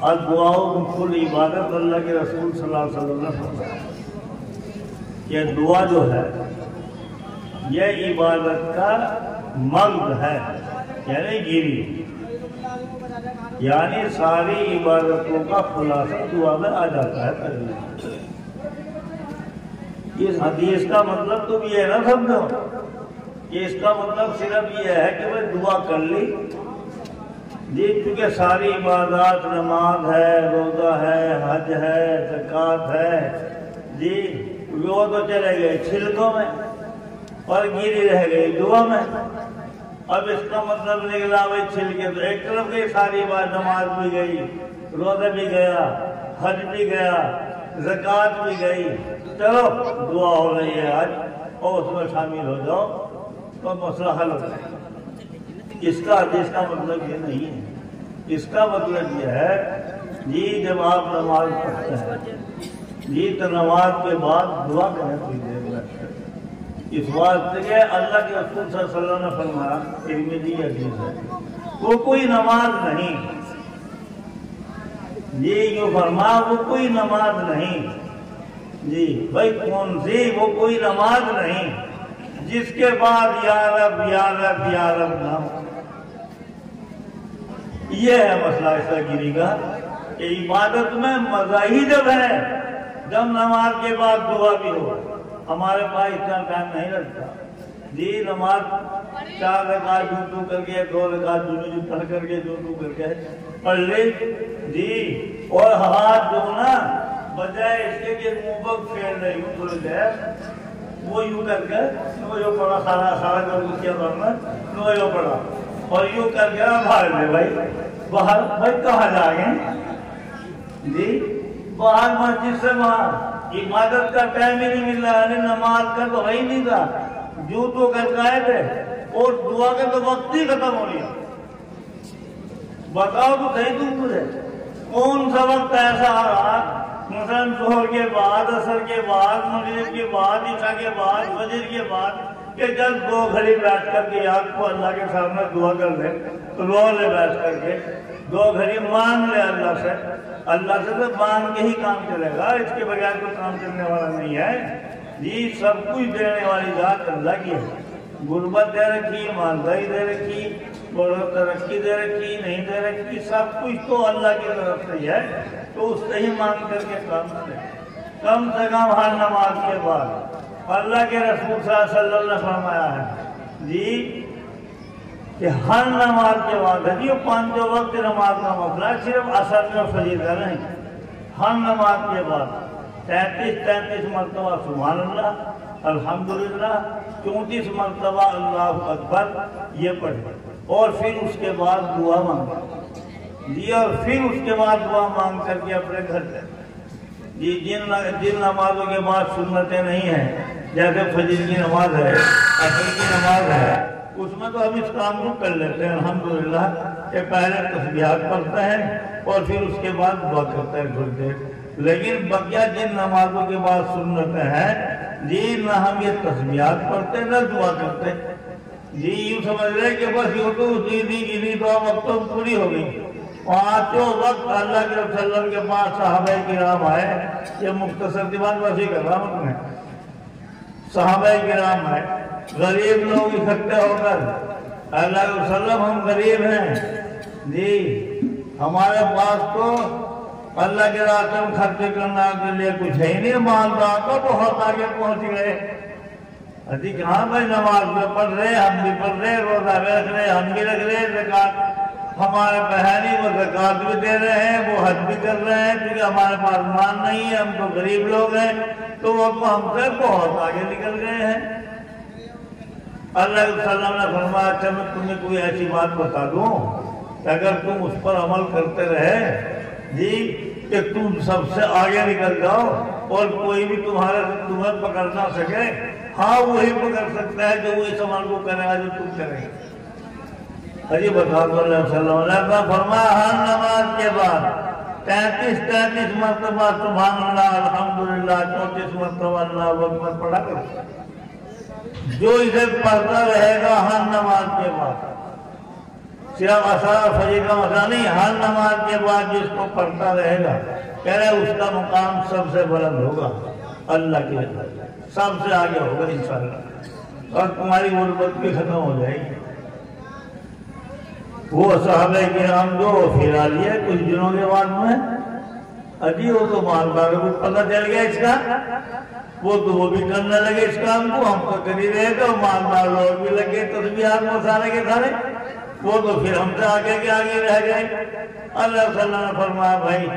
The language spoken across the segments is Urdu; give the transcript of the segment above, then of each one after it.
الدعاء بالکل عبادت اللہ کے رسول صلی اللہ علیہ وسلم نے فرمایا کہ دعا جو ہے یہ عبادت کا مرد ہے، یعنی گیری، یعنی ساری عبادتوں کا خلاصہ دعا میں آ جاتا ہے۔ اس حدیث کا مطلب تم یہ نہ سمجھو کہ اس کا مطلب صرف یہ ہے کہ میں دعا کر لی جی، کیونکہ ساری عبادات، نماز ہے، روزہ ہے، حج ہے، زکوٰۃ ہے جی، وہ تو چلے گئے چھلکوں میں اور گیری رہ گئی دعا میں۔ اب اس کا مطلب نکلا بھائی چھلکے تو ایک طرف گئی ساری بات، نماز بھی گئی، روزہ بھی گیا، حج بھی گیا، زکوٰۃ بھی گئی، چلو دعا ہو رہی ہے آج اور اس میں شامل ہو جاؤ تو مسئلہ حل ہو جائے۔ اس کا مطلب یہ نہیں ہے، اس کا مطلب یہ ہے جی جب آپ نماز پڑھتے ہیں جی تو نماز کے بعد دعا کریں کوئی دیر میں۔ اس واسطے کہ اللہ کے رسول صلی اللہ علیہ وسلم نے فرمایا، ترمذی حدیث ہے، وہ کوئی نماز نہیں جی، جو فرمایا وہ کوئی نماز نہیں جی، بھائی کون سی؟ وہ کوئی نماز نہیں جس کے بعد یا رب یا رب یا رب نہ ہو۔ یہ ہے مسئلہ ایسا گیری کا کہ عبادت میں مزہ ہی جب ہے جب نماز کے بعد دعا بھی ہو۔ ہمارے پاس اتنا ٹائم نہیں لگتا جی، نماز 4 رکعت جو کر کے 2 رکعت جو پڑھ کر کے جو کر کے پڑھ لے جی، اور ہاتھ جو نا بجائے اس کے کہ منہ پر پھیر رہے یوں کھل گئے، وہ یوں کر کے وہ یوں پڑا، سارا کر کیا کرنا وہ یوں پڑا اور یوں کر کے باہر لے باہر بھائی کہاں جائیں جی، باہر مسجد سے باہر عبادت کا ٹائم ہی نہیں مل رہا ہے، نماز کا تو ہے ہی نہیں تھا، جو تو کر گئے تھے اور دعا کا تو وقت ہی ختم ہو گیا۔ بتاؤ تو صحیح تم مجھے کون سا وقت ایسا آ رہا مثلا ظہر کے بعد، عصر کے بعد، مغرب کے بعد، عشاء کے بعد، فجر کے بعد کہ جب 2 گھڑی بیٹھ کر کے آپ کو اللہ کے سامنے دعا کر لے تو رو لے بیٹھ کر کے 2 گھڑی مانگ لے اللہ سے تو مانگ کے ہی کام چلے گا، اس کے بغیر کوئی کام چلنے والا نہیں ہے جی۔ سب کچھ دینے والی ذات اللہ کی ہے، غربت دے رکھی، مالداری دے رکھی، ترقی دے رکھی، نہیں دے رکھی، سب کچھ تو اللہ کی طرف سے ہے، تو اس سے ہی مانگ کر کے کام کرے۔ کم سے کم ہر نماز کے بعد اللہ کے رسول صلی اللہ علیہ وسلم نے فرمایا ہے جی کہ ہر نماز کے بعد جی، 5 وقت نماز کا مسئلہ صرف عصر میں فجر کا نہیں، ہر نماز کے بعد 33 مرتبہ سبحان اللہ، الحمدللہ، 34 مرتبہ اللہ اکبر یہ پڑھے اور پھر اس کے بعد دعا مانگے جی، اور پھر اس کے بعد دعا مانگ کر کے اپنے گھر جائے جی۔ جن نمازوں کے بعد سنتیں نہیں ہیں جیسے فجر کی نماز ہے، عصر کی نماز ہے، اس میں تو ہم اس کام کو کر لیتے ہیں الحمدللہ کہ پہلے تسبیحات پڑھتے ہیں اور پھر اس کے بعد دعا کرتے ہیں تھوڑی دیر۔ لیکن بقیہ جن نمازوں کے بعد سنتیں ہیں جی، نہ ہم یہ تسبیحات پڑھتے نہ دعا کرتے جی، یوں سمجھ رہے کہ بس یوں تو گنی دعا وقتوں پوری ہو گئی۔ 5 وقت اللہ کے رسول اللہ کے پاس صحابہ کرام آئے، یہ مختصر دیوان وسیع کر رہا ہوں میں، صحابہ کرام آئے، غریب لوگ اکٹھے ہو کر اللہ کے وسلم ہم غریب ہیں جی، ہمارے پاس تو اللہ کے راستے میں خرچ کرنا کے لیے کچھ ہے ہی نہیں، مالدار تو بہت آگے پہنچ گئے جی، کہاں بھائی نماز میں پڑھ رہے، ہم بھی پڑھ رہے، روزہ بھی رکھ رہے، ہم بھی رکھ رہے، زکوٰۃ ہمارے بہنی وہ زکوٰۃ بھی دے رہے ہیں، وہ حج بھی کر رہے ہیں، کیونکہ ہمارے پاس مال نہیں ہے، ہم تو غریب لوگ ہیں، تو وہ ہم سے بہت آگے نکل گئے ہیں۔ اللہ علیہ وسلم نے فرمایا اچھا میں تمہیں کوئی ایسی بات بتا دوں کہ اگر تم اس پر عمل کرتے رہے جی کہ تم سب سے آگے نکل جاؤ اور کوئی بھی تمہیں پکڑ نہ سکے، ہاں وہی پکڑ سکتا ہے جو وہ اس عمل کو کرے گا جو تم کرے گا۔ عجیب بتا دو اللہ علیہ وسلم نے فرمایا ہر نماز کے بعد 33 مرتبہ سبحان اللہ، الحمدللہ، 34 مرتبہ اللہ اکبر پڑھا کرو۔ جو اسے پڑھتا رہے گا ہر نماز کے بعد صرف اثر فجر کا مسئلہ نہیں، ہر نماز کے بعد جس کو پڑھتا رہے گا کہہ رہے اس کا مقام سب سے بلند ہوگا اللہ کے سب سے آگے ہوگا انشاءاللہ، اور تمہاری غربت بھی ختم ہو جائے گی۔ وہ صحابہ کرام جو پھرا لیے کچھ دنوں کے بعد میں اجی وہ تو مالدار کو پتہ چل گیا اس کا، وہ بھی کرنے لگے اس کام کو، ہم تو کر ہی رہے تھے، مالدار لوگ بھی لگے تسبیحات میں سارے کے سارے، وہ تو پھر ہم سے آگے کے آگے رہ گئے۔ اللہ صلی اللہ علیہ وسلم نے فرمایا بھائی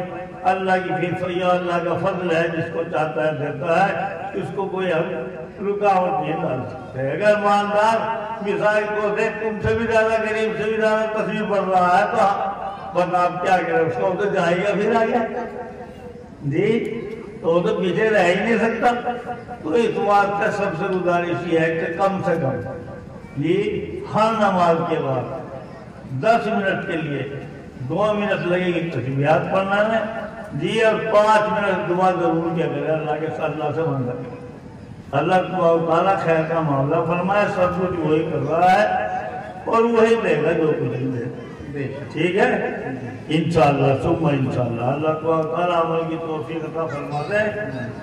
اللہ کی فضل، اللہ کا فضل ہے، جس کو چاہتا ہے دیتا ہے، اس کو کوئی رکاوٹ نہیں ڈال سکتے۔ اگر مالدار مثال کو دیکھ تم سے بھی زیادہ غریب سے بھی زیادہ تسبیح پڑھ رہا ہے تو بس آپ کیا کریں، اس کو تو جائے گا پھر آگے جی، تو وہ تو پیچھے رہ ہی نہیں سکتا۔ تو اس بات سے سب سے گزارش یہ ہے کہ کم سے کم جی ہر نماز کے بعد 10 منٹ کے لیے 2 منٹ لگے گی تسبیحات پڑھنا میں جی، اور 5 منٹ دعا ضرور کیا کرے اللہ کے ساتھ، اللہ سے مانگا کرے۔ اللہ تعالیٰ خیر کا معاملہ فرمائے، سب کچھ وہی کر رہا ہے اور وہی دے گا جو کچھ دے، ٹھیک ہے انشاءاللہ ثم انشاءاللہ۔ اللہ تعالیٰ عمل کی توفیق عطا فرما دے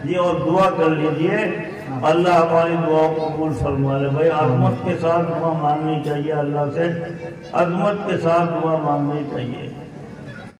جی، اور دعا کر لیجئے اللہ ہماری دعا کو قبول فرما لے۔ بھائی عظمت کے ساتھ دعا مانگنی چاہیے، اللہ سے عظمت کے ساتھ دعا مانگنی چاہیے۔